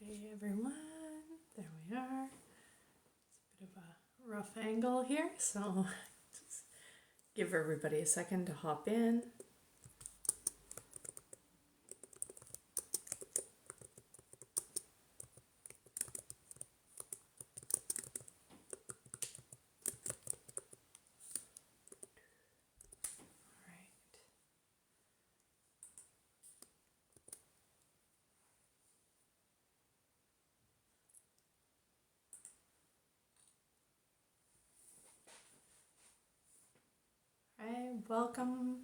Hey everyone, there we are. It's a bit of a rough angle here, so just give everybody a second to hop in. All right, welcome.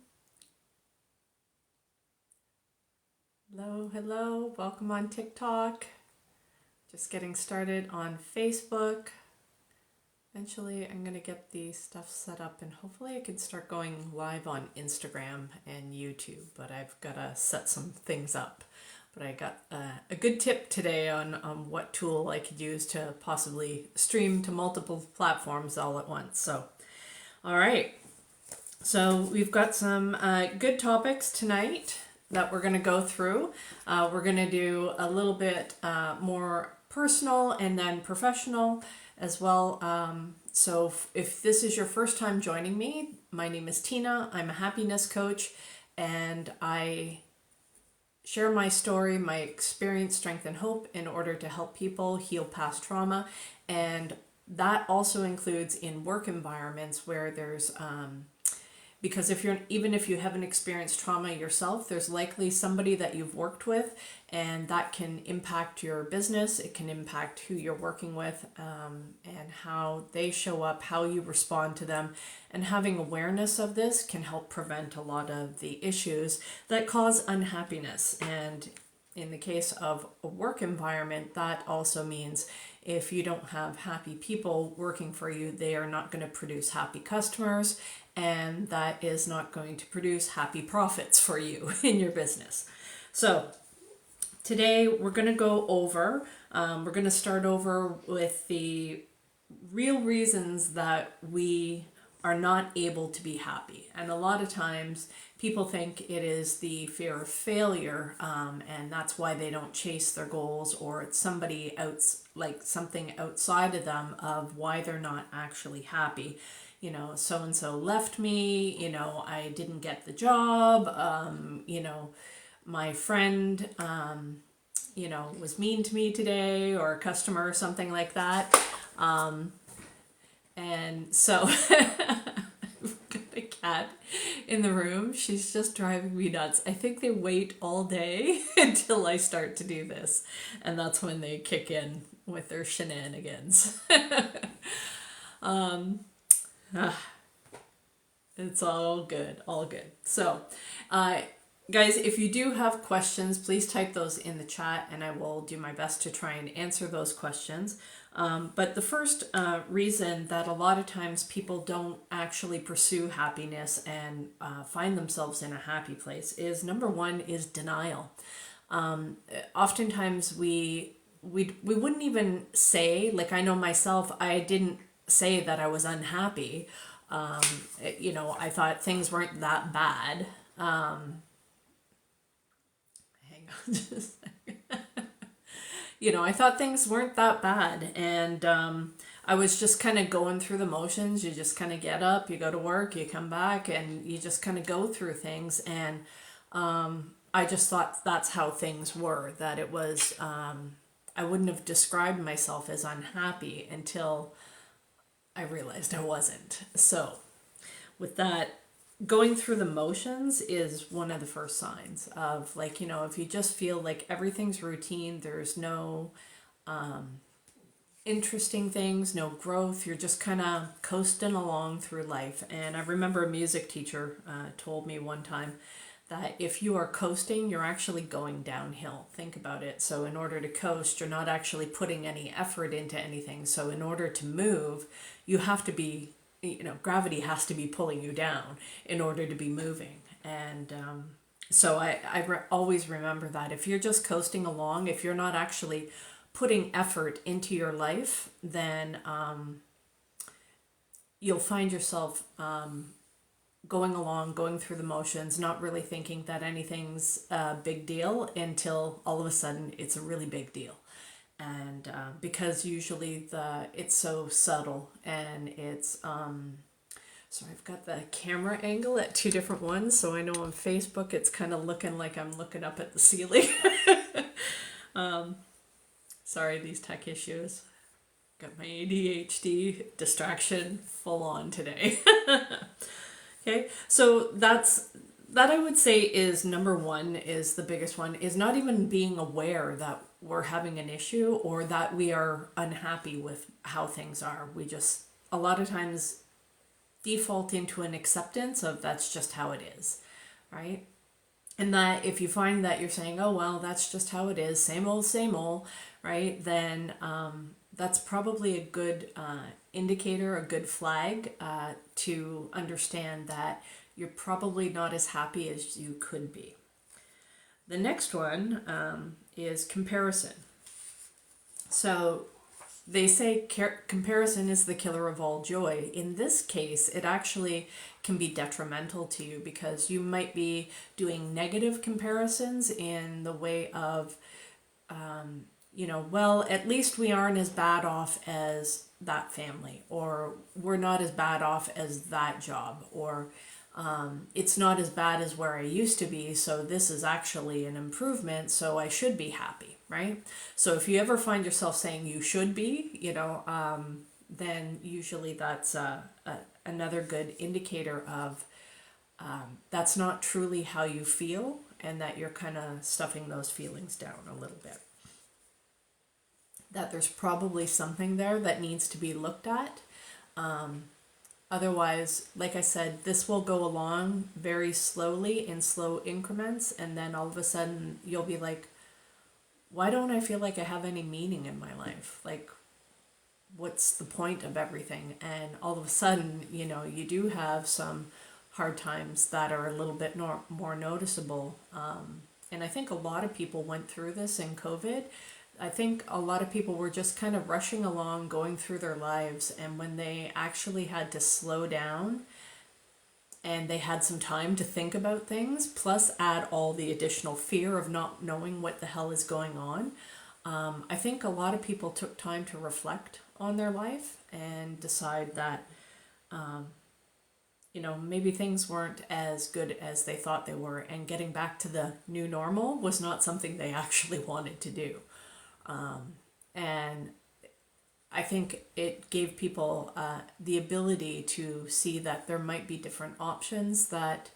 Hello, welcome on TikTok. Just getting started on Facebook. Eventually, I'm going to get the stuff set up and hopefully I can start going live on Instagram and YouTube, but I've got to set some things up. But I got a good tip today on what tool I could use to possibly stream to multiple platforms all at once. So, all right. So we've got some good topics tonight that we're going to go through. We're going to do a little bit more personal and then professional as well. So if this is your first time joining me, my name is Tina. I'm a happiness coach and I share my story, my experience, strength, and hope in order to help people heal past trauma. And that also includes in work environments where there's because even if you haven't experienced trauma yourself, there's likely somebody that you've worked with, and that can impact your business. It can impact who you're working with, and how they show up, how you respond to them. And having awareness of this can help prevent a lot of the issues that cause unhappiness. And in the case of a work environment, that also means if you don't have happy people working for you, they are not going to produce happy customers, and that is not going to produce happy profits for you in your business. So today we're going to go over, we're going to start over with the real reasons that we are not able to be happy. And a lot of times people think it is the fear of failure, and that's why they don't chase their goals, or it's somebody else, like something outside of them, of why they're not actually happy. You know, so and so left me, you know, I didn't get the job, you know, my friend, you know, was mean to me today, or a customer or something like that. And so I've got a cat in the room. She's just driving me nuts. I think they wait all day until I start to do this. And that's when they kick in with their shenanigans. It's all good, all good. So, guys, if you do have questions, please type those in the chat and I will do my best to try and answer those questions. But the first reason that a lot of times people don't actually pursue happiness and find themselves in a happy place is, number one, is denial. Oftentimes we wouldn't even say, like, I know myself, I didn't say that I was unhappy. You know, I thought things weren't that bad. Hang on just a second. You know, I thought things weren't that bad. And I was just kind of going through the motions. You just kind of get up, you go to work, you come back, and you just kind of go through things. And I just thought that's how things were, that it was, I wouldn't have described myself as unhappy until I realized I wasn't. So with that, going through the motions is one of the first signs of, like, you know, if you just feel like everything's routine, there's no interesting things, no growth, you're just kind of coasting along through life. And I remember a music teacher told me one time that if you are coasting, you're actually going downhill. Think about it. So in order to coast, you're not actually putting any effort into anything. So in order to move, you have to be, you know, gravity has to be pulling you down in order to be moving. And so always remember that if you're just coasting along, if you're not actually putting effort into your life, then you'll find yourself going along, going through the motions, not really thinking that anything's a big deal until all of a sudden it's a really big deal. And because usually it's so subtle, and it's so I've got the camera angle at two different ones, so I know on Facebook it's kind of looking like I'm looking up at the ceiling. Sorry, these tech issues. Got my ADHD distraction full on today. Okay, so that I would say is number one, is the biggest one, is not even being aware that we're having an issue or that we are unhappy with how things are. We just a lot of times default into an acceptance of that's just how it is, right? And that if you find that you're saying, oh, well, that's just how it is, same old, right? Then that's probably a good indicator, a good flag to understand that you're probably not as happy as you could be. The next one is comparison. So they say comparison is the killer of all joy. In this case, it actually can be detrimental to you because you might be doing negative comparisons in the way of, well, at least we aren't as bad off as that family, or we're not as bad off as that job, or it's not as bad as where I used to be, so this is actually an improvement, so I should be happy, right? So if you ever find yourself saying you should be, then usually that's another good indicator of that's not truly how you feel, and that you're kind of stuffing those feelings down a little bit. That there's probably something there that needs to be looked at. Otherwise, like I said, this will go along very slowly in slow increments, and then all of a sudden you'll be like, why don't I feel like I have any meaning in my life? Like, what's the point of everything? And all of a sudden, you do have some hard times that are a little bit more noticeable. And I think a lot of people went through this in COVID. I think a lot of people were just kind of rushing along, going through their lives, and when they actually had to slow down and they had some time to think about things, plus add all the additional fear of not knowing what the hell is going on, I think a lot of people took time to reflect on their life and decide that, maybe things weren't as good as they thought they were, and getting back to the new normal was not something they actually wanted to do. And I think it gave people the ability to see that there might be different options, that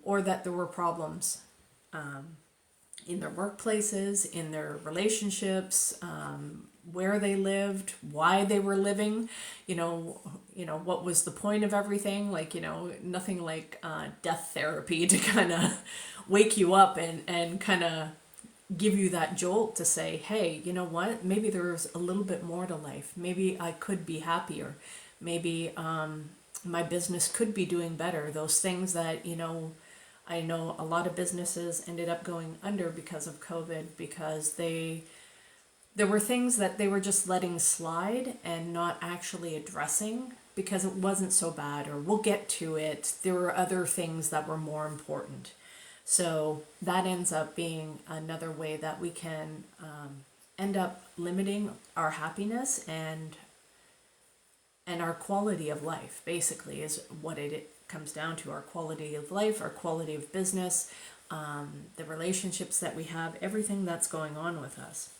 or that there were problems in their workplaces, in their relationships, where they lived, why they were living, what was the point of everything, nothing like death therapy to kind of wake you up and kind of give you that jolt to say, hey, you know what, maybe there's a little bit more to life. Maybe I could be happier. Maybe my business could be doing better. Those things that, I know a lot of businesses ended up going under because of COVID, because there were things that they were just letting slide and not actually addressing because it wasn't so bad, or we'll get to it. There were other things that were more important. So that ends up being another way that we can end up limiting our happiness and our quality of life, basically, is what it comes down to. Our quality of life, our quality of business, the relationships that we have, everything that's going on with us.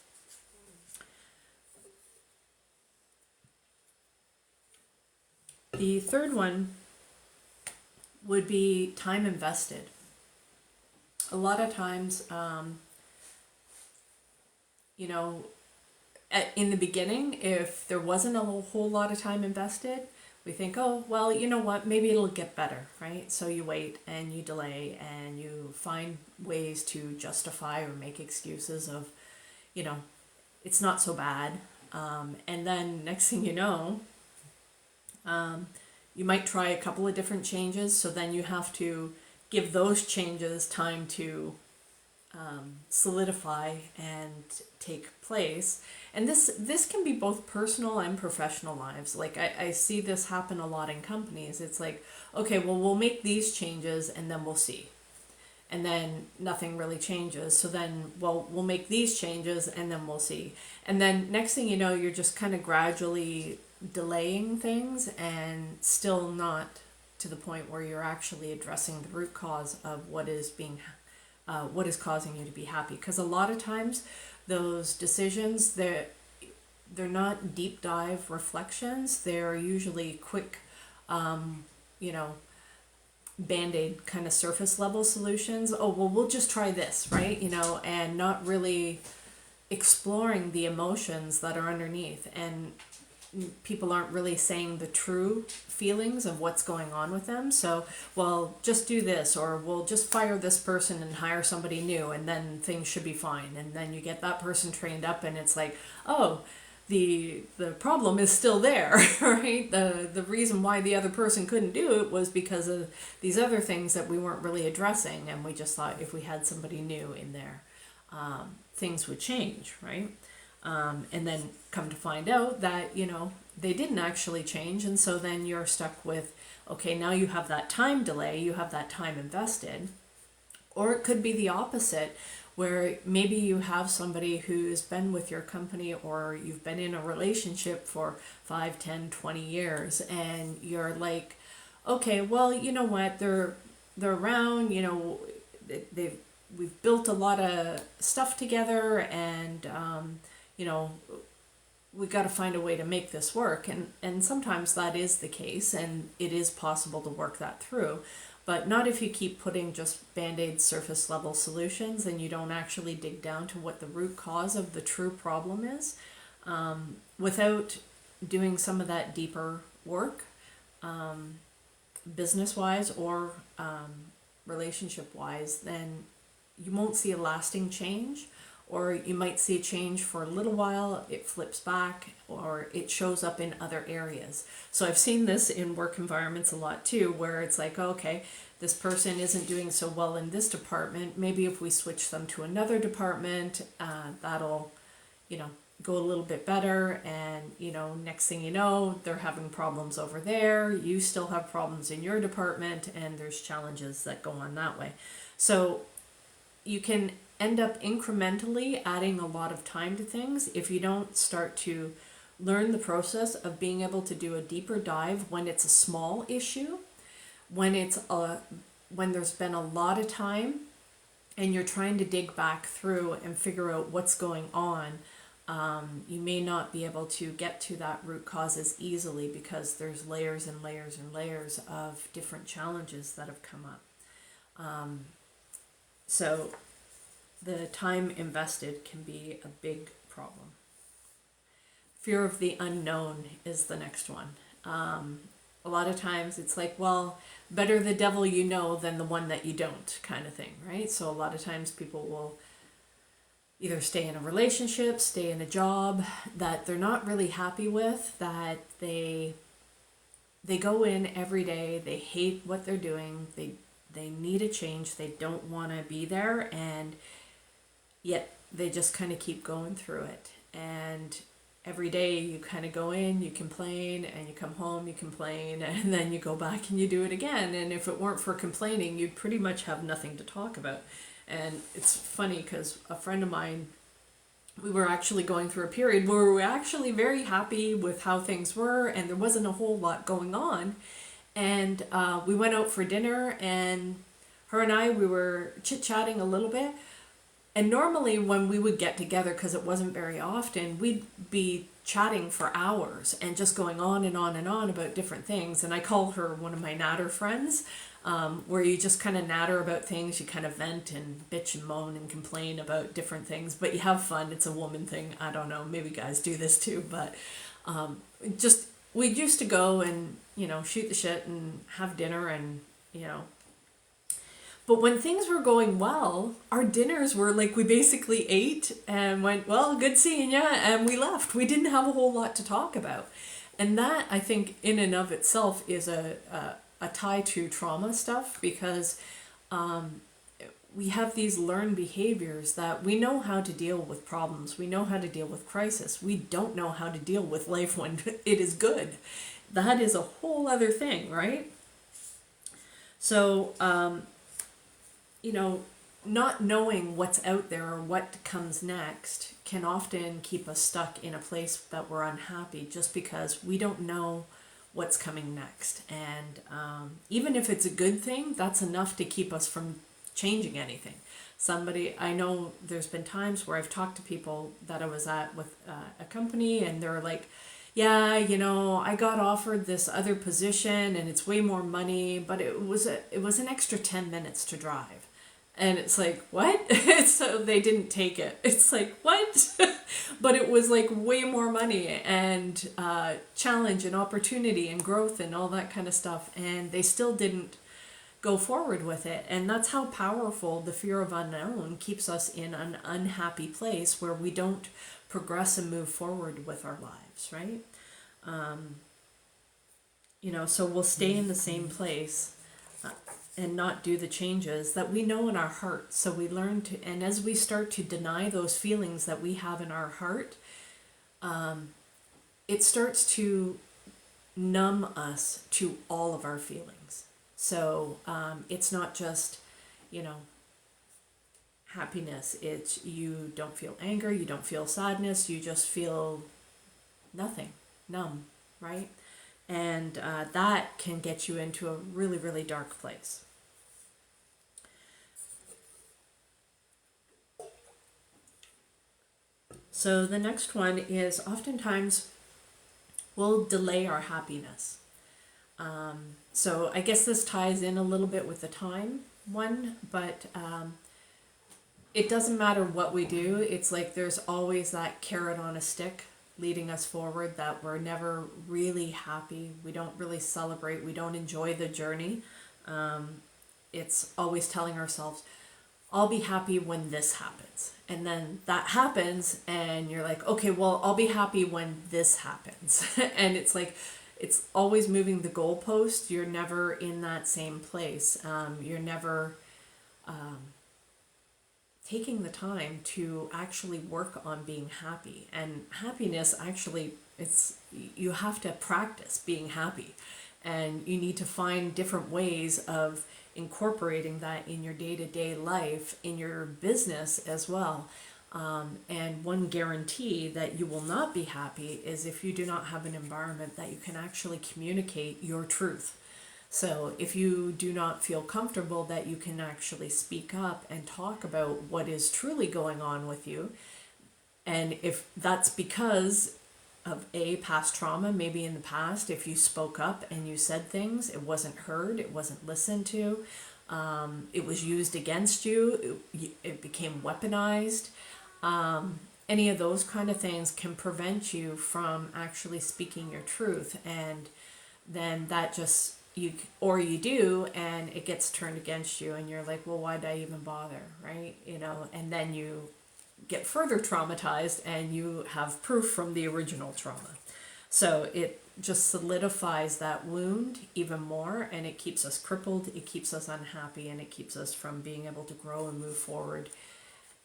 The third one would be time invested. A lot of times, in the beginning, if there wasn't a whole lot of time invested, we think, oh, well, you know what, maybe it'll get better, right? So you wait and you delay and you find ways to justify or make excuses of, it's not so bad. And then next thing you know, you might try a couple of different changes, so then you have to give those changes time to solidify and take place. And this can be both personal and professional lives. Like I see this happen a lot in companies. It's like, okay, well, we'll make these changes and then we'll see. and then nothing really changes. So then, well, we'll make these changes and then we'll see. And then next thing you know, you're just kind of gradually delaying things and still not to the point where you're actually addressing the root cause of what is causing you to be happy. Because a lot of times those decisions, they're not deep dive reflections. They're usually quick, you know, band-aid kind of surface level solutions. Oh, well, we'll just try this, right? You know, and not really exploring the emotions that are underneath. And people aren't really saying the true feelings of what's going on with them. So, well, just do this, or we'll just fire this person and hire somebody new, and then things should be fine. And then you get that person trained up, and it's like, oh, the problem is still there, right? The reason why the other person couldn't do it was because of these other things that we weren't really addressing, and we just thought if we had somebody new in there, things would change, right? And then come to find out that, you know, they didn't actually change. And so then you're stuck with, okay, now you have that time delay, you have that time invested. Or it could be the opposite, where maybe you have somebody who's been with your company, or you've been in a relationship for 5, 10, 20 years, and you're like, okay, well, you know what, they're around, you know, we've built a lot of stuff together, and you know, we got to find a way to make this work. And sometimes that is the case, and it is possible to work that through. But not if you keep putting just band-aid surface level solutions and you don't actually dig down to what the root cause of the true problem is, without doing some of that deeper work, business-wise or relationship-wise, then you won't see a lasting change. Or you might see a change for a little while, it flips back, or it shows up in other areas. So I've seen this in work environments a lot too, where it's like, okay, this person isn't doing so well in this department. Maybe if we switch them to another department, that'll, you know, go a little bit better. And, you know, next thing you know, they're having problems over there. You still have problems in your department, and there's challenges that go on that way. So you can end up incrementally adding a lot of time to things if you don't start to learn the process of being able to do a deeper dive when it's a small issue, when there's been a lot of time and you're trying to dig back through and figure out what's going on. You may not be able to get to that root cause as easily because there's layers and layers and layers of different challenges that have come up. So the time invested can be a big problem. Fear of the unknown is the next one. A lot of times it's like, well, better the devil you know than the one that you don't, kind of thing, right? So a lot of times people will either stay in a relationship, stay in a job that they're not really happy with, that they go in every day, they hate what they're doing, they need a change, they don't want to be there, and yet they just kind of keep going through it. And every day you kind of go in, you complain, and you come home, you complain, and then you go back and you do it again. And if it weren't for complaining, you'd pretty much have nothing to talk about. And it's funny because a friend of mine, we were actually going through a period where we were actually very happy with how things were, and there wasn't a whole lot going on. And we went out for dinner, and her and I, we were chit-chatting a little bit. And normally when we would get together, because it wasn't very often, we'd be chatting for hours and just going on and on and on about different things. And I call her one of my natter friends, where you just kind of natter about things. You kind of vent and bitch and moan and complain about different things, but you have fun. It's a woman thing. I don't know. Maybe guys do this too, but we used to go and, you know, shoot the shit and have dinner and, you know. But when things were going well, our dinners were like, we basically ate and went, well, good seeing ya, and we left. We didn't have a whole lot to talk about. And that, I think, in and of itself is a tie to trauma stuff, because we have these learned behaviors that we know how to deal with problems. We know how to deal with crisis. We don't know how to deal with life when it is good. That is a whole other thing, right? So, you know, not knowing what's out there or what comes next can often keep us stuck in a place that we're unhappy just because we don't know what's coming next. And even if it's a good thing, that's enough to keep us from changing anything. I know there's been times where I've talked to people that I was at with a company, and they're like, yeah, I got offered this other position and it's way more money, but it was an extra 10 minutes to drive. And it's like, what? So they didn't take it. It's like, what? But it was like way more money and challenge and opportunity and growth and all that kind of stuff. And they still didn't go forward with it. And that's how powerful the fear of unknown keeps us in an unhappy place where we don't progress and move forward with our lives, right? So we'll stay in the same place and not do the changes that we know in our heart. So we learn to, and as we start to deny those feelings that we have in our heart, it starts to numb us to all of our feelings. So it's not just, happiness. It's you don't feel anger, you don't feel sadness, you just feel nothing, numb, right? And that can get you into a really, really dark place. So the next one is oftentimes we'll delay our happiness. So I guess this ties in a little bit with the time one, but it doesn't matter what we do. It's like there's always that carrot on a stick leading us forward that we're never really happy. We don't really celebrate. We don't enjoy the journey. It's always telling ourselves, I'll be happy when this happens. And then that happens and you're like, okay, well, I'll be happy when this happens. And it's like, it's always moving the goalpost. You're never in that same place. You're never taking the time to actually work on being happy. And happiness, actually, you have to practice being happy. And you need to find different ways of incorporating that in your day-to-day life, in your business as well. And one guarantee that you will not be happy is if you do not have an environment that you can actually communicate your truth. So if you do not feel comfortable that you can actually speak up and talk about what is truly going on with you, and if that's because of past trauma, maybe in the past, if you spoke up and you said things, it wasn't heard, it wasn't listened to, it was used against you, it became weaponized. Any of those kind of things can prevent you from actually speaking your truth, and then that just you do, and it gets turned against you, and you're like, well, why did I even bother, right? And then you get further traumatized and you have proof from the original trauma. So it just solidifies that wound even more, and it keeps us crippled, it keeps us unhappy, and it keeps us from being able to grow and move forward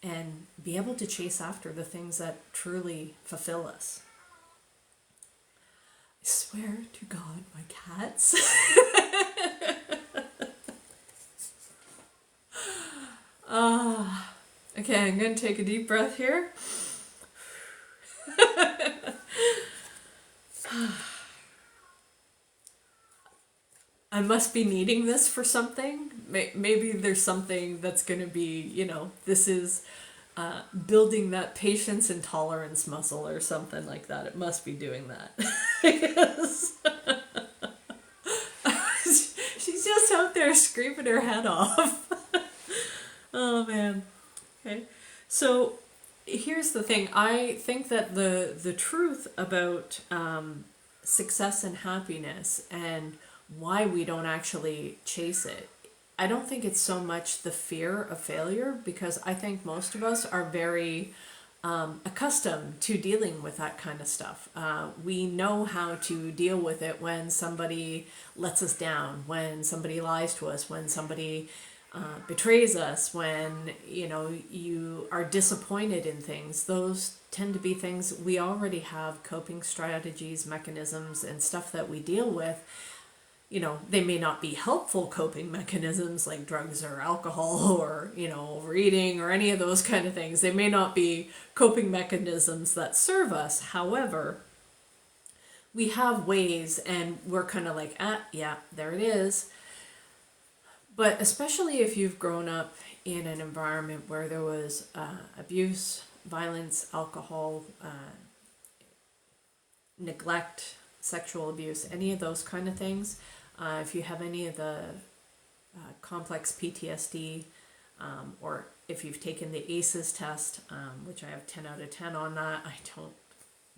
and be able to chase after the things that truly fulfill us. I swear to God, my cats. Okay, I'm going to take a deep breath here. I must be needing this for something. Maybe there's something that's going to be, this is building that patience and tolerance muscle or something like that. It must be doing that. She's just out there screaming her head off. Oh man. Okay. So here's the thing. I think that the truth about success and happiness and why we don't actually chase it, I don't think it's so much the fear of failure, because I think most of us are very accustomed to dealing with that kind of stuff. We know how to deal with it when somebody lets us down, when somebody lies to us, when somebody betrays us, when you are disappointed in things. Those tend to be things we already have coping strategies, mechanisms, and stuff that we deal with. they may not be helpful coping mechanisms like drugs or alcohol or, overeating or any of those kind of things. They may not be coping mechanisms that serve us. However, we have ways, and we're kind of like, yeah, there it is. But especially if you've grown up in an environment where there was abuse, violence, alcohol, neglect, sexual abuse, any of those kind of things, if you have any of the complex PTSD, or if you've taken the ACEs test, which I have 10 out of 10 on that. I don't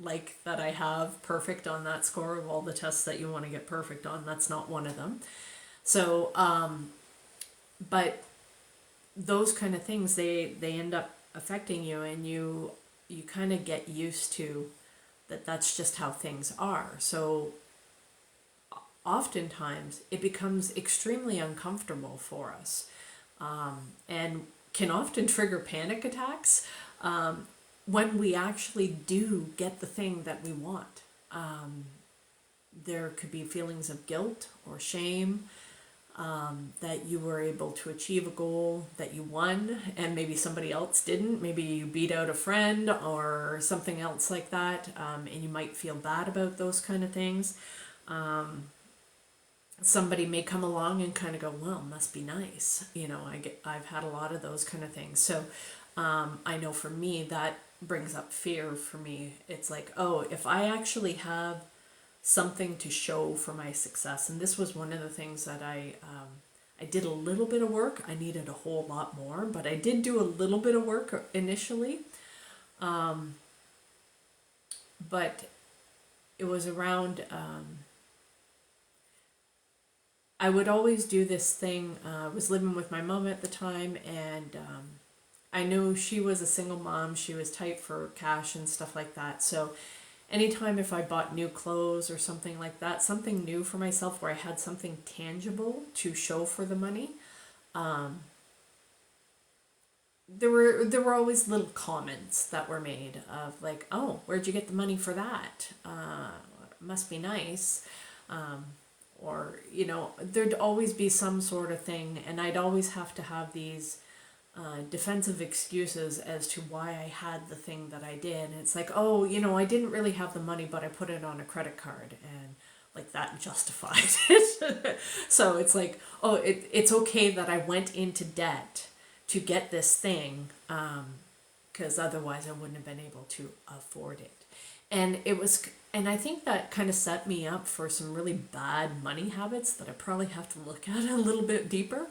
like that I have perfect on that score of all the tests that you want to get perfect on. That's not one of them. So, but those kind of things, they end up affecting you, and you kind of get used to that's just how things are. So oftentimes it becomes extremely uncomfortable for us, and can often trigger panic attacks when we actually do get the thing that we want. There could be feelings of guilt or shame, that you were able to achieve a goal that you won and maybe somebody else didn't. Maybe you beat out a friend or something else like that, and you might feel bad about those kind of things. Somebody may come along and kind of go, well, must be nice. I've had a lot of those kind of things. So I know for me that brings up fear for me. It's like, oh, if I actually have something to show for my success, and this was one of the things that I did a little bit of work. I needed a whole lot more, but I did do a little bit of work initially. But it was around, I would always do this thing. I was living with my mom at the time, and I knew she was a single mom. She was tight for cash and stuff like that. So anytime if I bought new clothes or something like that, something new for myself where I had something tangible to show for the money, there were always little comments that were made of like, oh, where'd you get the money for that? Must be nice. Or, there'd always be some sort of thing, and I'd always have to have these defensive excuses as to why I had the thing that I did. And it's like, oh, I didn't really have the money, but I put it on a credit card, and like that justified it. So it's like, oh, it's okay that I went into debt to get this thing, because otherwise I wouldn't have been able to afford it. And I think that kind of set me up for some really bad money habits that I probably have to look at a little bit deeper.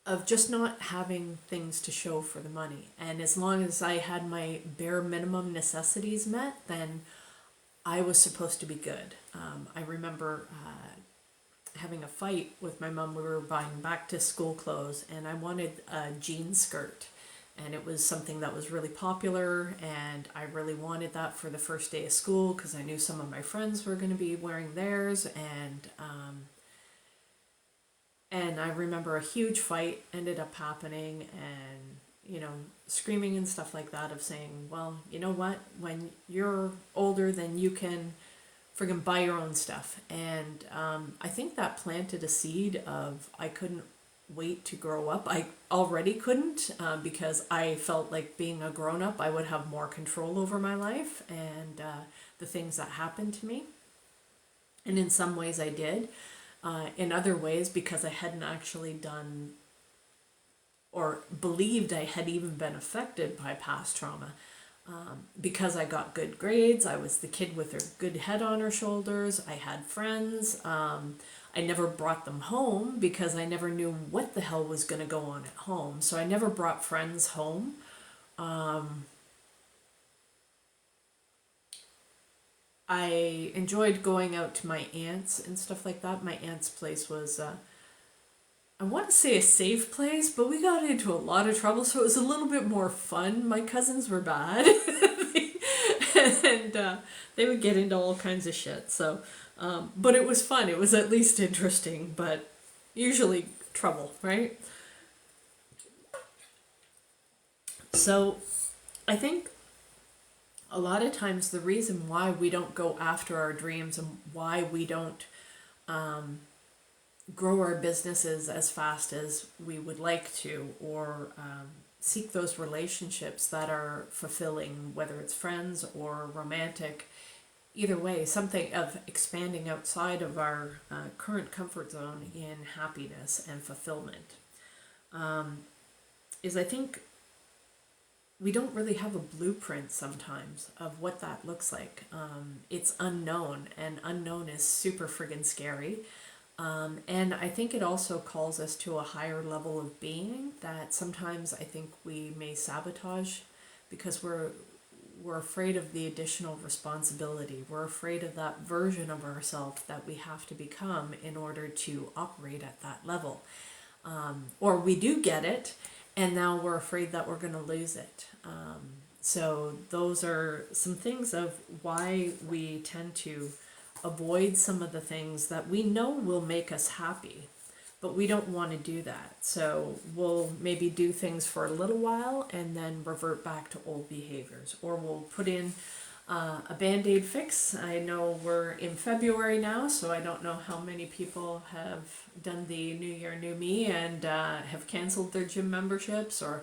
Of just not having things to show for the money. And as long as I had my bare minimum necessities met, then I was supposed to be good. I remember having a fight with my mom. We were buying back to school clothes, and I wanted a jean skirt. And it was something that was really popular, and I really wanted that for the first day of school because I knew some of my friends were going to be wearing theirs. And I remember a huge fight ended up happening, and, screaming and stuff like that of saying, well, you know what, when you're older, then you can friggin' buy your own stuff. And I think that planted a seed of I couldn't wait to grow up. I already couldn't, because I felt like being a grown-up, I would have more control over my life and the things that happened to me. And in some ways I did. In other ways, because I hadn't actually done or believed I had even been affected by past trauma. Because I got good grades, I was the kid with a good head on her shoulders, I had friends, I never brought them home because I never knew what the hell was going to go on at home. So I never brought friends home. I enjoyed going out to my aunt's and stuff like that. My aunt's place was, I want to say a safe place, but we got into a lot of trouble, so it was a little bit more fun. My cousins were bad, and they would get into all kinds of shit. So, but it was fun. It was at least interesting, but usually trouble, right? So, I think a lot of times the reason why we don't go after our dreams and why we don't grow our businesses as fast as we would like to, or seek those relationships that are fulfilling, whether it's friends or romantic, either way, something of expanding outside of our current comfort zone in happiness and fulfillment, is I think we don't really have a blueprint sometimes of what that looks like. It's unknown, and unknown is super friggin' scary. And I think it also calls us to a higher level of being that sometimes I think we may sabotage because we're afraid of the additional responsibility. We're afraid of that version of ourselves that we have to become in order to operate at that level. Or we do get it, and now we're afraid that we're going to lose it. So those are some things of why we tend to avoid some of the things that we know will make us happy, but we don't want to do that. So we'll maybe do things for a little while and then revert back to old behaviors, or we'll put in a Band-Aid fix. I know we're in February now, so I don't know how many people have done the New Year, New Me and have canceled their gym memberships, or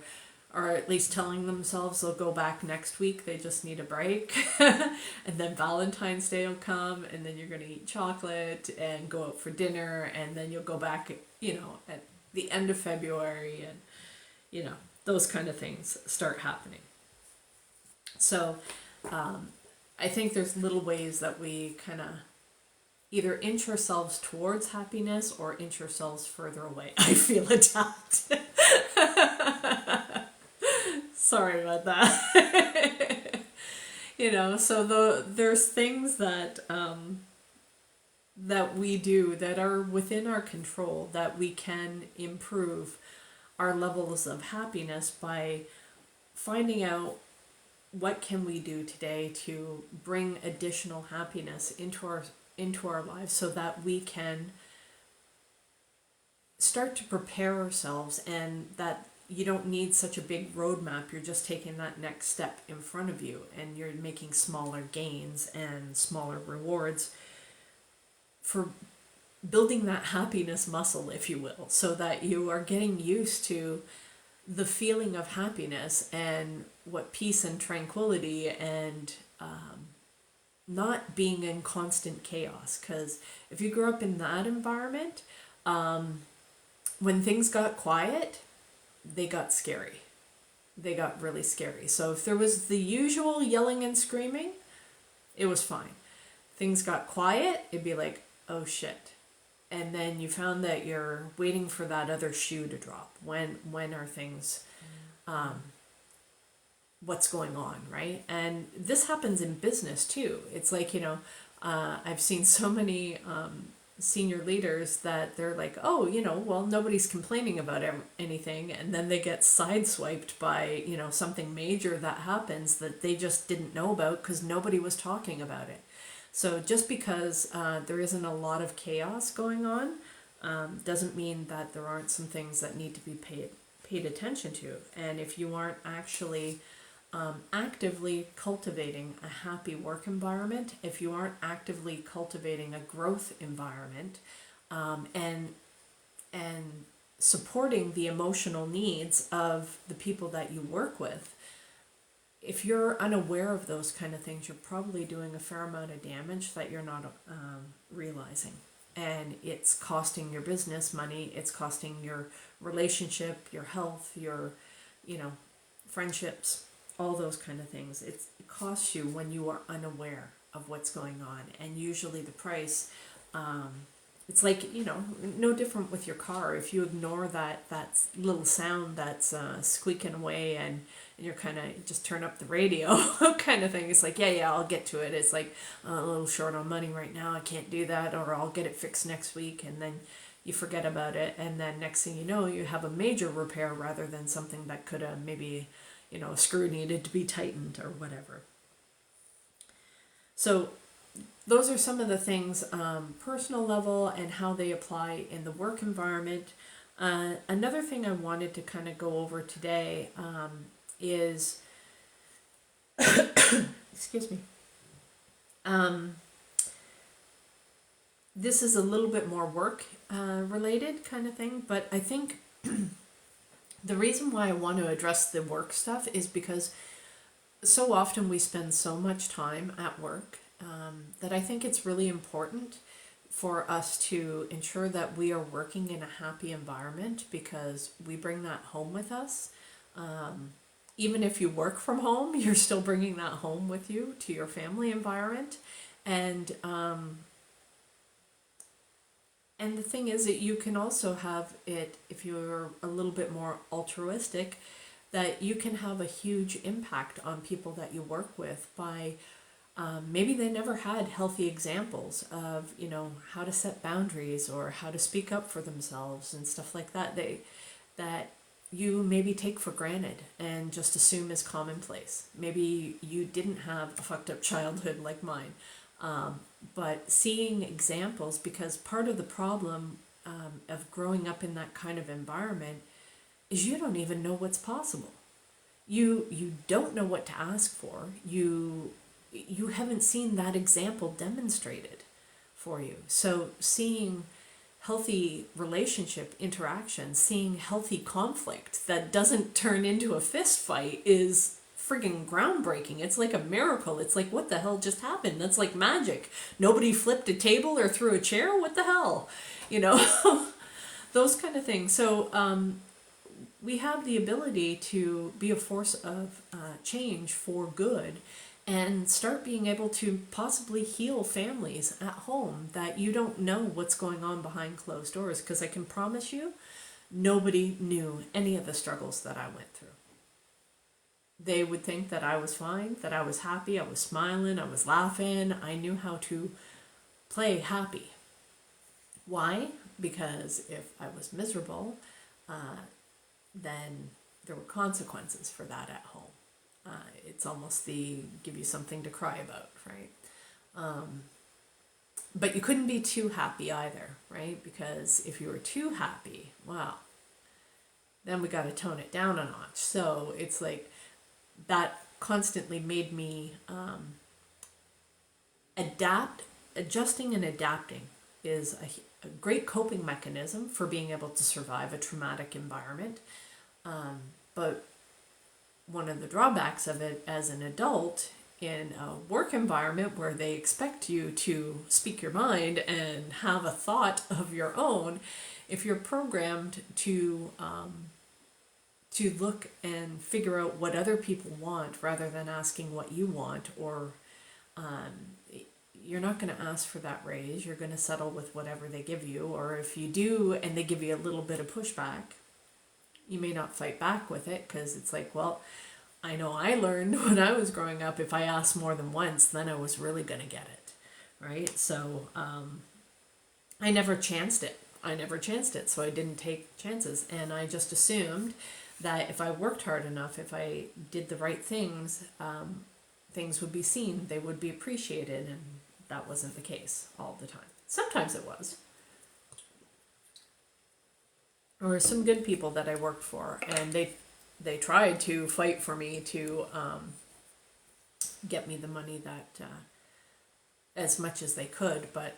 at least telling themselves they'll go back next week, they just need a break. And then Valentine's Day will come, and then you're going to eat chocolate and go out for dinner, and then you'll go back, at the end of February, and, those kind of things start happening. So I think there's little ways that we kind of either inch ourselves towards happiness or inch ourselves further away. I feel attacked. Sorry about that. So there's things that that we do that are within our control, that we can improve our levels of happiness by finding out what can we do today to bring additional happiness into our lives, so that we can start to prepare ourselves, and that you don't need such a big roadmap. You're just taking that next step in front of you, and you're making smaller gains and smaller rewards for building that happiness muscle, if you will, so that you are getting used to the feeling of happiness and what peace and tranquility and not being in constant chaos. Because if you grew up in that environment, when things got quiet, they got scary. They got really scary. So if there was the usual yelling and screaming, it was fine. Things got quiet, it'd be like, oh shit. And then you found that you're waiting for that other shoe to drop. When are things, what's going on, right? And this happens in business too. It's like, I've seen so many senior leaders that they're like, oh, well, nobody's complaining about anything, and then they get sideswiped by something major that happens that they just didn't know about because nobody was talking about it. So just because there isn't a lot of chaos going on doesn't mean that there aren't some things that need to be paid attention to. And if you aren't actually actively cultivating a happy work environment, if you aren't actively cultivating a growth environment, and supporting the emotional needs of the people that you work with, if you're unaware of those kind of things, you're probably doing a fair amount of damage that you're not realizing. And it's costing your business money, it's costing your relationship, your health, your, friendships, all those kind of things. It costs you when you are unaware of what's going on. And usually the price, it's like, no different with your car. If you ignore that little sound that's squeaking away, and you're kind of just turn up the radio kind of thing. It's like, yeah, I'll get to it. It's like a little short on money right now, I can't do that, or I'll get it fixed next week, and then you forget about it, and then next thing you know, you have a major repair rather than something that could have maybe, a screw needed to be tightened or whatever. So those are some of the things, personal level, and how they apply in the work environment. Another thing I wanted to kind of go over today is excuse me. This is a little bit more work related kind of thing, but I think the reason why I want to address the work stuff is because so often we spend so much time at work that I think it's really important for us to ensure that we are working in a happy environment, because we bring that home with us. Even if you work from home, you're still bringing that home with you to your family environment. And the thing is that you can also have it, if you're a little bit more altruistic, that you can have a huge impact on people that you work with by maybe they never had healthy examples of, how to set boundaries or how to speak up for themselves and stuff like that. That you maybe take for granted and just assume is commonplace. Maybe you didn't have a fucked up childhood like mine. But seeing examples, because part of the problem of growing up in that kind of environment is you don't even know what's possible. You don't know what to ask for. You haven't seen that example demonstrated for you. So seeing healthy relationship interaction, seeing healthy conflict that doesn't turn into a fist fight is friggin' groundbreaking. It's like a miracle. It's like, what the hell just happened? That's like magic. Nobody flipped a table or threw a chair? What the hell? Those kind of things. So we have the ability to be a force of change for good and start being able to possibly heal families at home that you don't know what's going on behind closed doors. Because I can promise you, nobody knew any of the struggles that I went through. They would think that I was fine, that I was happy, I was smiling, I was laughing. I knew how to play happy. Why? Because if I was miserable, then there were consequences for that at home. It's almost the give you something to cry about, right? But you couldn't be too happy either, right? Because if you were too happy, well, then we got to tone it down a notch. So it's like that constantly made me adjusting and adapting is a great coping mechanism for being able to survive a traumatic environment. But one of the drawbacks of it as an adult in a work environment where they expect you to speak your mind and have a thought of your own, if you're programmed to look and figure out what other people want rather than asking what you want, or you're not going to ask for that raise, you're going to settle with whatever they give you, or if you do and they give you a little bit of pushback, you may not fight back with it, because it's like, well, I know I learned when I was growing up, if I asked more than once, then I was really going to get it, right? So I never chanced it. So I didn't take chances, and I just assumed that if I worked hard enough, if I did the right things, things would be seen, they would be appreciated, and that wasn't the case all the time. Sometimes it was. There were some good people that I worked for, and they tried to fight for me to get me the money that as much as they could, but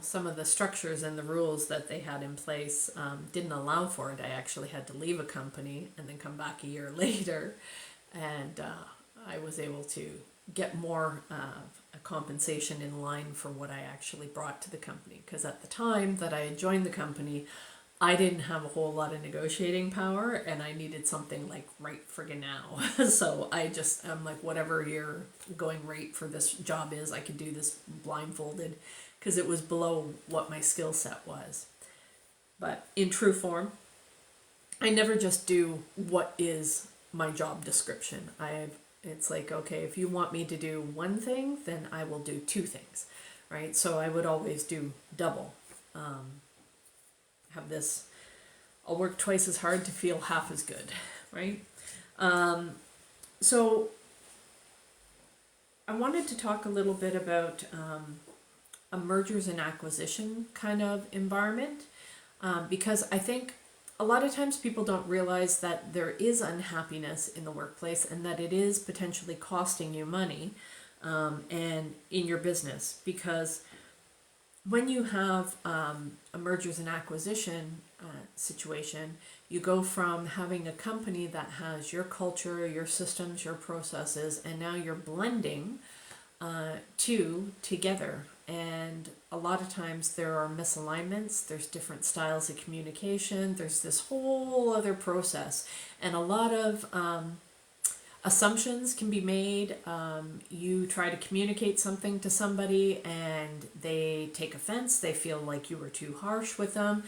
some of the structures and the rules that they had in place didn't allow for it. I actually had to leave a company and then come back a year later, and I was able to get more a compensation in line for what I actually brought to the company, because at the time that I had joined the company, I didn't have a whole lot of negotiating power, and I needed something like right friggin' now. So I'm like, whatever your going rate for this job is, I could do this blindfolded, because it was below what my skill set was. But in true form, I never just do what is my job description. It's like, okay, if you want me to do one thing, then I will do two things, right? So I would always do double. Have this, I'll work twice as hard to feel half as good, right? So I wanted to talk a little bit about a mergers and acquisition kind of environment, because I think a lot of times people don't realize that there is unhappiness in the workplace and that it is potentially costing you money. and in your business. Because when you have a mergers and acquisition situation, you go from having a company that has your culture, your systems, your processes, and now you're blending two together. And a lot of times there are misalignments, there's different styles of communication, there's this whole other process, and a lot of assumptions can be made. You try to communicate something to somebody and they take offense, they feel like you were too harsh with them.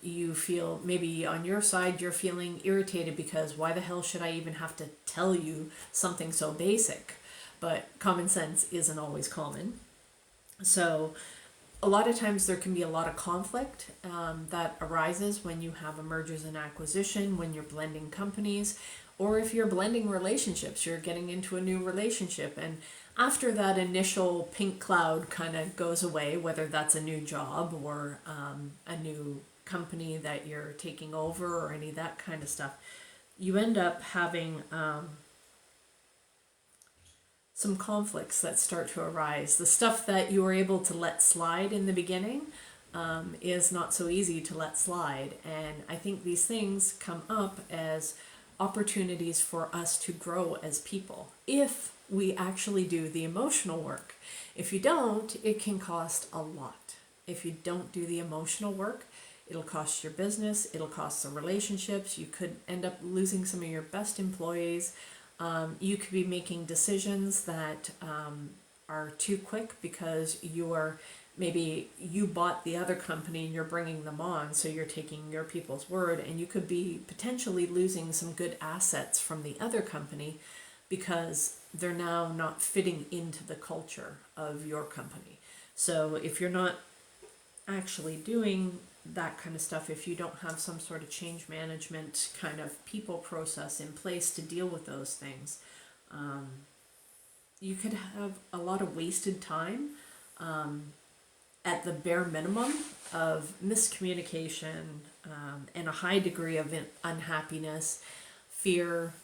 You feel maybe on your side you're feeling irritated because why the hell should I even have to tell you something so basic? But common sense isn't always common. So a lot of times there can be a lot of conflict that arises when you have a mergers and acquisition, when you're blending companies, or if you're blending relationships, you're getting into a new relationship. And after that initial pink cloud kind of goes away, whether that's a new job or a new company that you're taking over or any of that kind of stuff, you end up having some conflicts that start to arise. The stuff that you were able to let slide in the beginning is not so easy to let slide. And I think these things come up as opportunities for us to grow as people if we actually do the emotional work. If you don't, it can cost a lot. If you don't do the emotional work, it'll cost your business, it'll cost the relationships, you could end up losing some of your best employees. You could be making decisions that are too quick because maybe you bought the other company and you're bringing them on, so you're taking your people's word, and you could be potentially losing some good assets from the other company because they're now not fitting into the culture of your company. So if you're not actually doing that kind of stuff, if you don't have some sort of change management kind of people process in place to deal with those things, you could have a lot of wasted time at the bare minimum of miscommunication and a high degree of unhappiness, fear.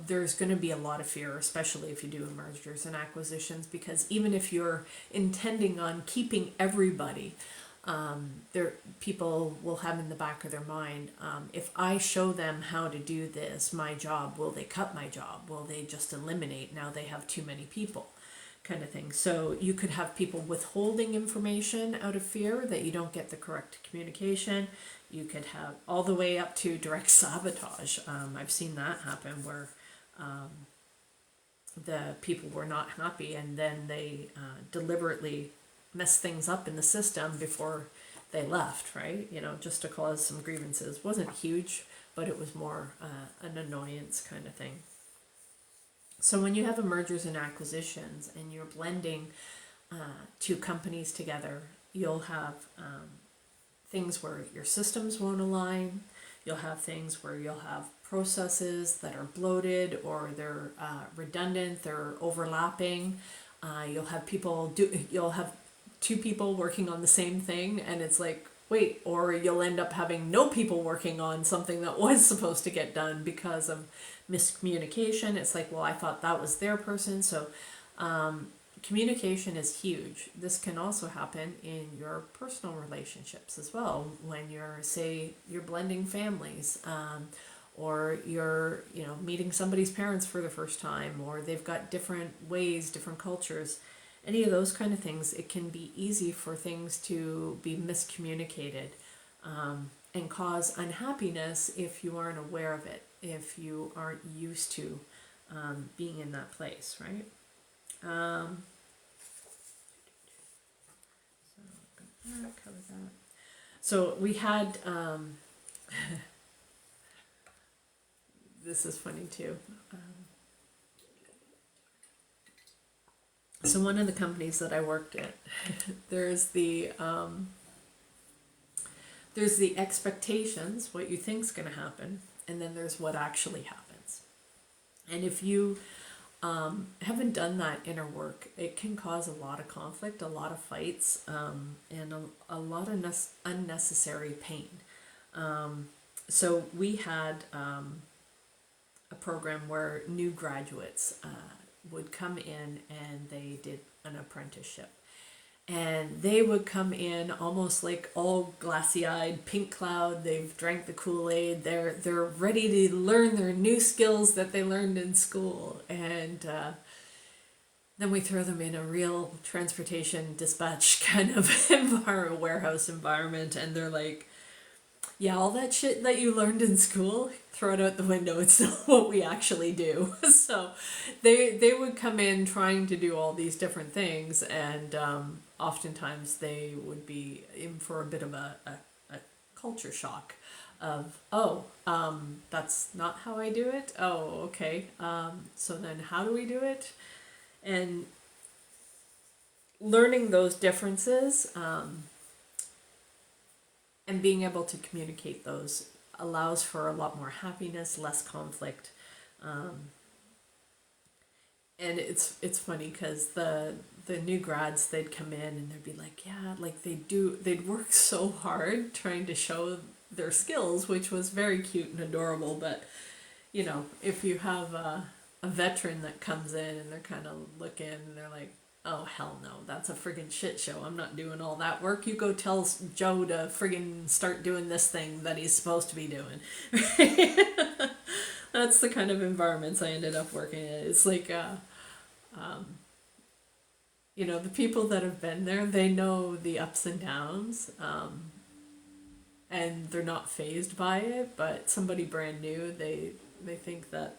There's going to be a lot of fear, especially if you do mergers and acquisitions, because even if you're intending on keeping everybody, people will have in the back of their mind, if I show them how to do this, my job, will they cut my job? Will they just eliminate? Now they have too many people, kind of thing. So you could have people withholding information out of fear that you don't get the correct communication. You could have all the way up to direct sabotage. I've seen that happen where the people were not happy and then they deliberately messed things up in the system before they left, right? Just to cause some grievances. Wasn't huge, but it was more an annoyance kind of thing. So when you have a mergers and acquisitions and you're blending two companies together, you'll have things where your systems won't align. You'll have things where you'll have processes that are bloated or they're redundant, they're overlapping. You'll have two people working on the same thing and it's like, wait, or you'll end up having no people working on something that was supposed to get done because of miscommunication. It's like, well, I thought that was their person. So communication is huge. This can also happen in your personal relationships as well, when you're blending families, or you're meeting somebody's parents for the first time, or they've got different ways, different cultures, any of those kind of things. It can be easy for things to be miscommunicated and cause unhappiness if you aren't aware of it, if you aren't used to being in that place, right? Cover that. So we had this is funny too. So one of the companies that I worked at, there's the expectations, what you think's going to happen, and then there's what actually happens. And if you haven't done that inner work, it can cause a lot of conflict, a lot of fights, and a lot of unnecessary pain. So we had a program where new graduates would come in and they did an apprenticeship. And they would come in almost like all glassy-eyed, pink cloud. They've drank the Kool-Aid. They're ready to learn their new skills that they learned in school. And then we throw them in a real transportation dispatch kind of warehouse environment, and they're like, yeah, all that shit that you learned in school, throw it out the window. It's not what we actually do. So they would come in trying to do all these different things, and oftentimes they would be in for a bit of a culture shock of, that's not how I do it? Oh, okay. So then how do we do it? And learning those differences and being able to communicate those allows for a lot more happiness, less conflict. And it's funny because the new grads, they'd come in and they'd be like, yeah, like they'd work so hard trying to show their skills, which was very cute and adorable. But, you know, if you have a veteran that comes in and they're kind of looking and they're like, oh, hell no, that's a friggin' shit show. I'm not doing all that work. You go tell Joe to friggin' start doing this thing that he's supposed to be doing. That's the kind of environments I ended up working in. It's like, you know, the people that have been there, they know the ups and downs, and they're not fazed by it. But somebody brand new, they think that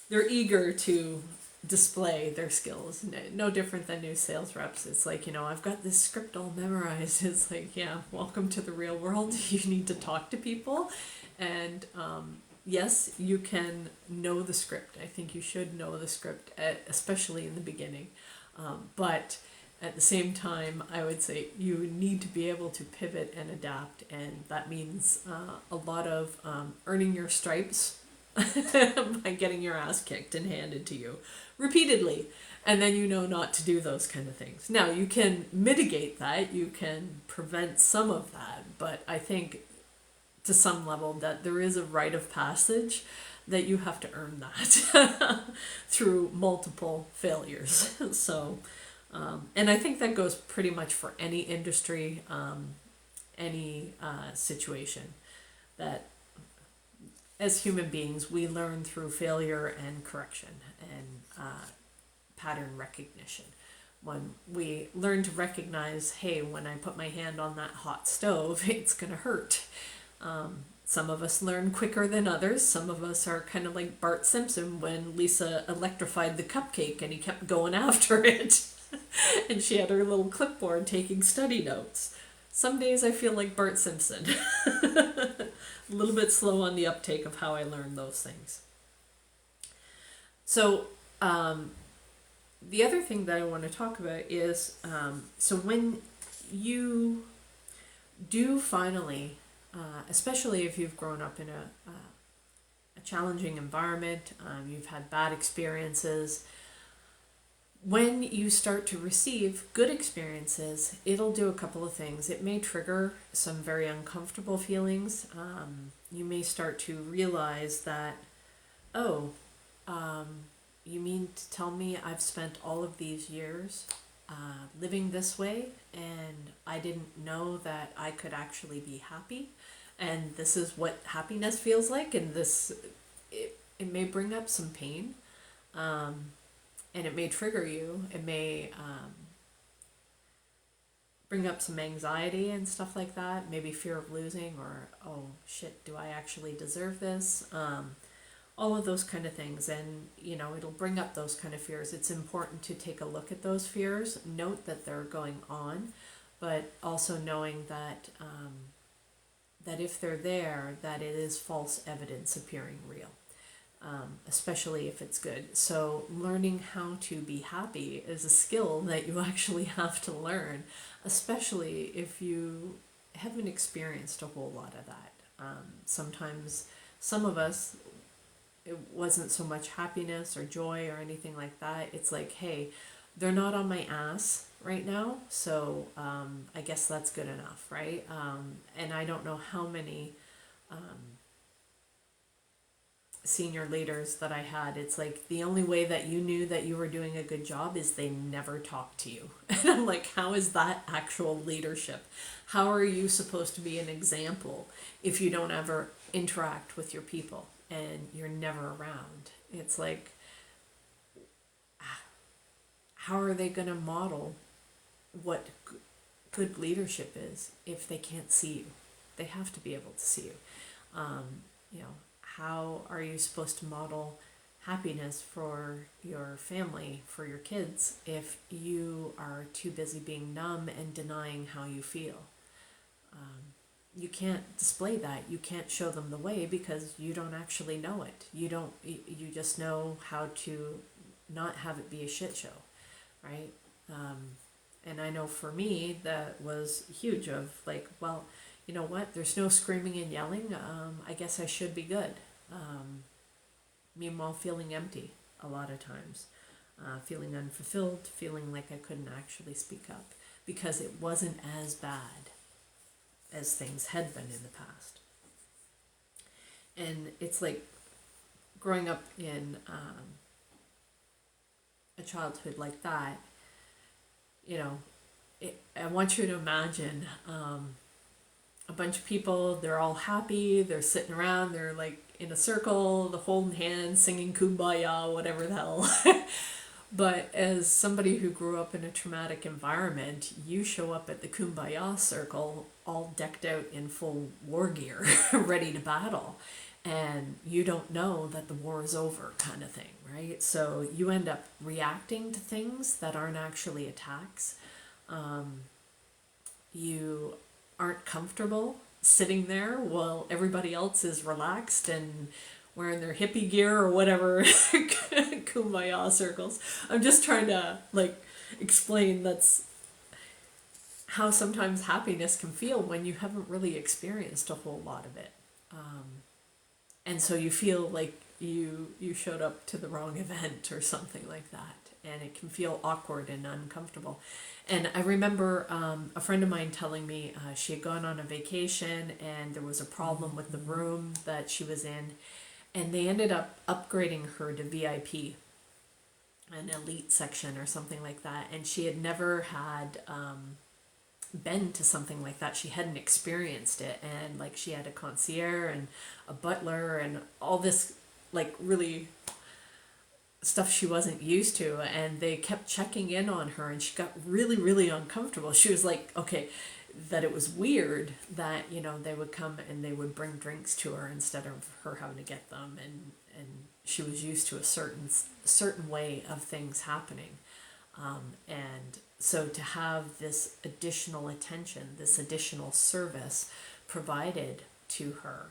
they're eager to display their skills. No different than new sales reps. It's like, you know, I've got this script all memorized. It's like, yeah, welcome to the real world. You need to talk to people. And yes, you can know the script. I think you should know the script, especially in the beginning. But at the same time, I would say you need to be able to pivot and adapt. And that means a lot of earning your stripes by getting your ass kicked and handed to you repeatedly, and then you know not to do those kind of things. Now, you can mitigate that, you can prevent some of that, but I think to some level that there is a rite of passage that you have to earn that through multiple failures. So and I think that goes pretty much for any industry, any situation, that as human beings, we learn through failure and correction and pattern recognition. When we learn to recognize, hey, when I put my hand on that hot stove, it's going to hurt. Some of us learn quicker than others. Some of us are kind of like Bart Simpson when Lisa electrified the cupcake and he kept going after it. And she had her little clipboard taking study notes. Some days I feel like Bart Simpson. A little bit slow on the uptake of how I learned those things. So the other thing that I want to talk about is, so when you do finally, especially if you've grown up in a challenging environment, you've had bad experiences, when you start to receive good experiences, it'll do a couple of things. It may trigger some very uncomfortable feelings. You may start to realize that, oh, you mean to tell me I've spent all of these years living this way and I didn't know that I could actually be happy, and this is what happiness feels like, and it may bring up some pain. And it may trigger you. It may bring up some anxiety and stuff like that. Maybe fear of losing, or, oh shit, do I actually deserve this? All of those kind of things. And, you know, it'll bring up those kind of fears. It's important to take a look at those fears, note that they're going on, but also knowing that that if they're there, that it is false evidence appearing real. Especially if it's good. So learning how to be happy is a skill that you actually have to learn, especially if you haven't experienced a whole lot of that. Sometimes some of us, it wasn't so much happiness or joy or anything like that. It's like, hey, they're not on my ass right now, so I guess that's good enough, right? And I don't know how many senior leaders that I had, it's like the only way that you knew that you were doing a good job is they never talked to you. And I'm like, how is that actual leadership? How are you supposed to be an example if you don't ever interact with your people and you're never around? It's like, how are they going to model what good leadership is if they can't see you? They have to be able to see you. You know, how are you supposed to model happiness for your family, for your kids, if you are too busy being numb and denying how you feel? You can't display that. You can't show them the way because you don't actually know it. You just know how to not have it be a shit show, right? And I know for me that was huge of like, well, you know what, there's no screaming and yelling, I guess I should be good. Meanwhile, feeling empty a lot of times, feeling unfulfilled, feeling like I couldn't actually speak up because it wasn't as bad as things had been in the past. And it's like growing up in a childhood like that, you know, I want you to imagine a bunch of people, they're all happy, they're sitting around, they're like in a circle, they're holding hands, singing Kumbaya, whatever the hell. But as somebody who grew up in a traumatic environment, you show up at the Kumbaya circle all decked out in full war gear, ready to battle. And you don't know that the war is over, kind of thing, right? So you end up reacting to things that aren't actually attacks. You aren't comfortable sitting there while everybody else is relaxed and wearing their hippie gear or whatever. Kumbaya circles. I'm just trying to like explain that's how sometimes happiness can feel when you haven't really experienced a whole lot of it. And so you feel like you showed up to the wrong event or something like that, and it can feel awkward and uncomfortable. And I remember a friend of mine telling me she had gone on a vacation and there was a problem with the room that she was in, and they ended up upgrading her to VIP, an elite section or something like that, and she had never had been to something like that. She hadn't experienced it, and like she had a concierge and a butler and all this like really stuff she wasn't used to, and they kept checking in on her and she got really really uncomfortable. She was like, okay, that it was weird that, you know, they would come and they would bring drinks to her instead of her having to get them, and she was used to a certain way of things happening. And so to have this additional attention, this additional service provided to her,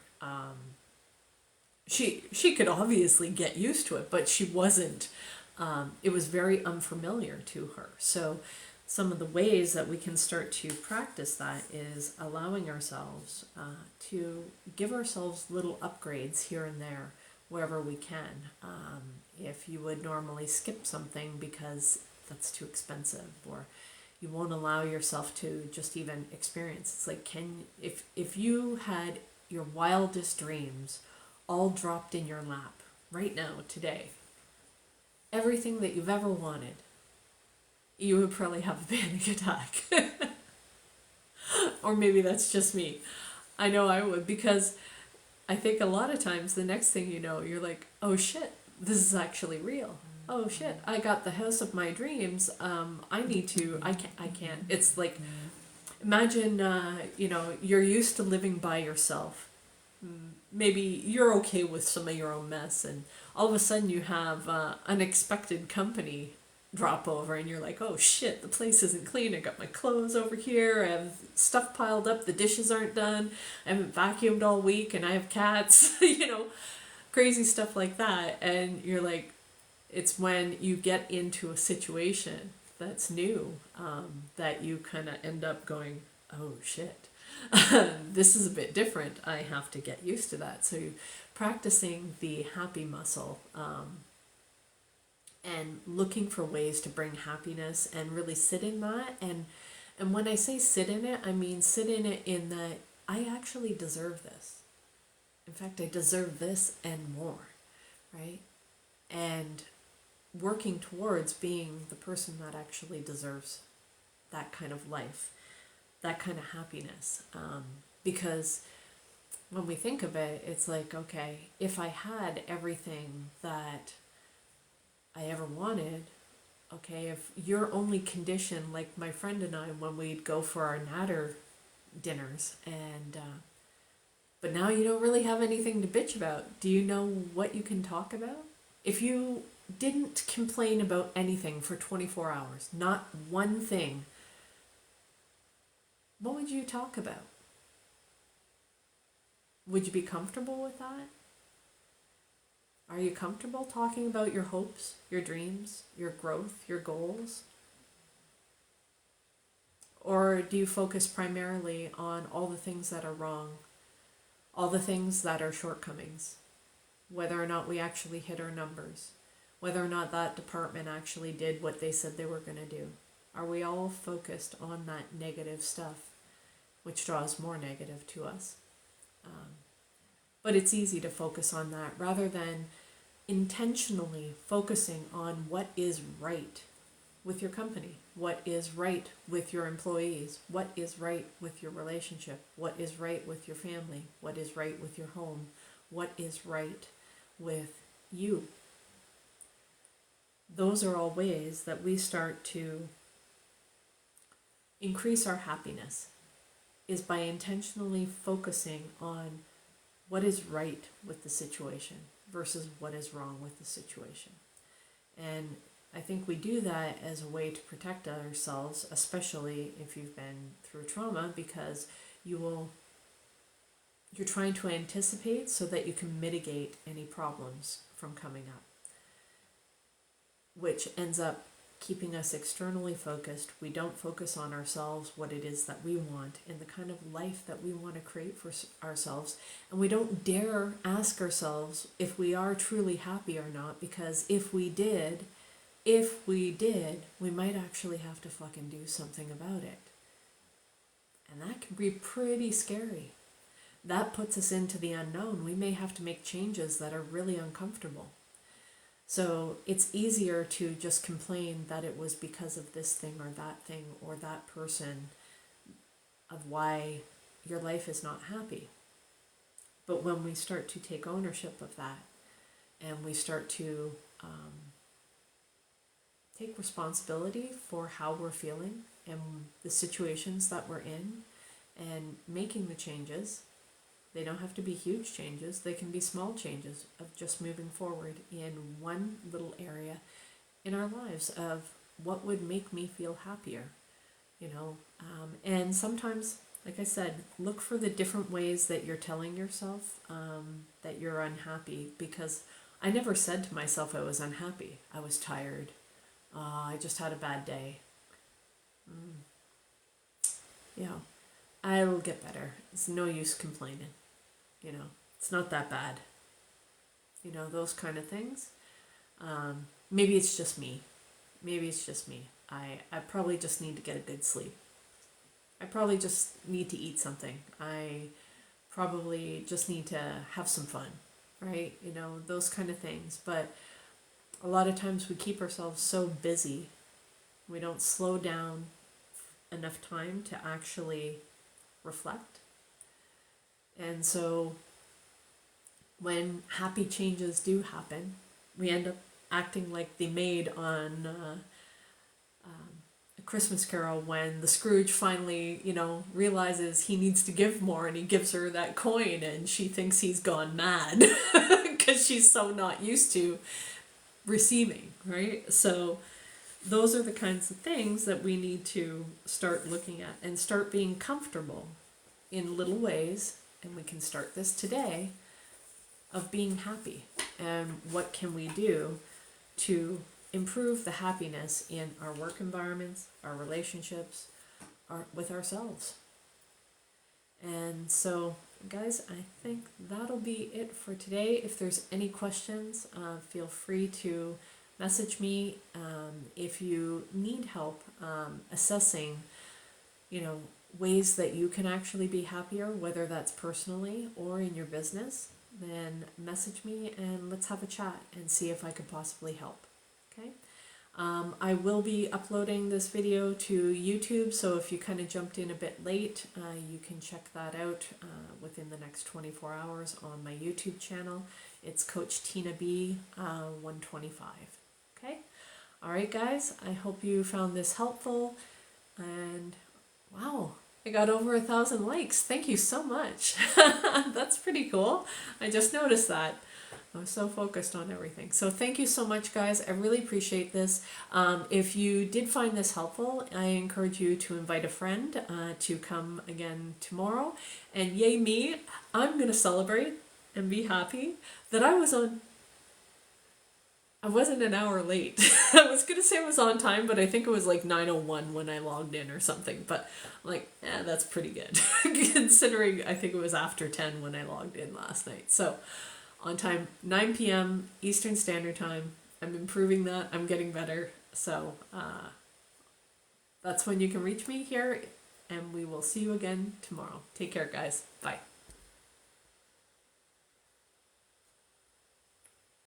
she could obviously get used to it, but she wasn't. It was very unfamiliar to her. So some of the ways that we can start to practice that is allowing ourselves to give ourselves little upgrades here and there wherever we can. If you would normally skip something because that's too expensive, or you won't allow yourself to just even experience. It's like, if you had your wildest dreams all dropped in your lap right now, today, everything that you've ever wanted, you would probably have a panic attack. Or maybe that's just me. I know I would, because I think a lot of times the next thing you know, you're like, oh shit, this is actually real. Oh shit, I got the house of my dreams. I can't. It's like, imagine, you know, you're used to living by yourself. Maybe you're okay with some of your own mess, and all of a sudden you have unexpected company drop over, and you're like, oh shit, the place isn't clean. I got my clothes over here. I have stuff piled up. The dishes aren't done. I haven't vacuumed all week, and I have cats. You know, crazy stuff like that. And you're like, it's when you get into a situation that's new, that you kind of end up going, oh shit, this is a bit different. I have to get used to that. So practicing the happy muscle, and looking for ways to bring happiness and really sit in that. And when I say sit in it, I mean sit in it in that I actually deserve this. In fact, I deserve this and more. right? And working towards being the person that actually deserves that kind of life, that kind of happiness. Because when we think of it, it's like, okay, if I had everything that I ever wanted, okay, if your only condition, like my friend and I, when we'd go for our natter dinners, and but now you don't really have anything to bitch about. Do you know what you can talk about? If you didn't complain about anything for 24 hours, not one thing, what would you talk about? Would you be comfortable with that? Are you comfortable talking about your hopes, your dreams, your growth, your goals? Or do you focus primarily on all the things that are wrong, all the things that are shortcomings, whether or not we actually hit our numbers, whether or not that department actually did what they said they were going to do? Are we all focused on that negative stuff, which draws more negative to us? But it's easy to focus on that rather than intentionally focusing on what is right with your company, what is right with your employees, what is right with your relationship, what is right with your family, what is right with your home, what is right with you. Those are all ways that we start to increase our happiness, is by intentionally focusing on what is right with the situation versus what is wrong with the situation. And I think we do that as a way to protect ourselves, especially if you've been through trauma, because you're trying to anticipate so that you can mitigate any problems from coming up, which ends up keeping us externally focused. We don't focus on ourselves, what it is that we want, and the kind of life that we want to create for ourselves. And we don't dare ask ourselves if we are truly happy or not, because if we did, we might actually have to fucking do something about it. And that can be pretty scary. That puts us into the unknown. We may have to make changes that are really uncomfortable. So it's easier to just complain that it was because of this thing or that person of why your life is not happy. But when we start to take ownership of that and we start to take responsibility for how we're feeling and the situations that we're in and making the changes, they don't have to be huge changes. They can be small changes of just moving forward in one little area in our lives of what would make me feel happier, and sometimes, like I said, look for the different ways that you're telling yourself that you're unhappy, because I never said to myself I was unhappy. I was tired. I just had a bad day. I will get better. It's no use complaining. It's not that bad. Those kind of things. Maybe it's just me. I probably just need to get a good sleep. I probably just need to eat something. I probably just need to have some fun, right? Those kind of things. But a lot of times we keep ourselves so busy, we don't slow down enough time to actually reflect. And so when happy changes do happen, we end up acting like the maid on A Christmas Carol, when the Scrooge finally, realizes he needs to give more, and he gives her that coin and she thinks he's gone mad because she's so not used to receiving, right? So those are the kinds of things that we need to start looking at and start being comfortable in little ways, and we can start this today, of being happy. And what can we do to improve the happiness in our work environments, our relationships, with ourselves? And so, guys, I think that'll be it for today. If there's any questions, feel free to message me. If you need help assessing, ways that you can actually be happier, whether that's personally or in your business, then message me and let's have a chat and see if I could possibly help. Okay? I will be uploading this video to YouTube, so if you kind of jumped in a bit late, you can check that out within the next 24 hours on my YouTube channel. It's Coach Tina B 125. Okay? Alright guys, I hope you found this helpful, and wow, I got over 1,000 likes. Thank you so much. That's pretty cool. I just noticed that. I was so focused on everything. So thank you so much, guys. I really appreciate this. If you did find this helpful, I encourage you to invite a friend to come again tomorrow. And yay me, I'm going to celebrate and be happy that I wasn't an hour late. I was going to say I was on time, but I think it was like 9:01 when I logged in or something. But like, that's pretty good considering I think it was after 10 when I logged in last night. So on time, 9 p.m. Eastern Standard Time. I'm improving that. I'm getting better. So that's when you can reach me here, and we will see you again tomorrow. Take care, guys. Bye.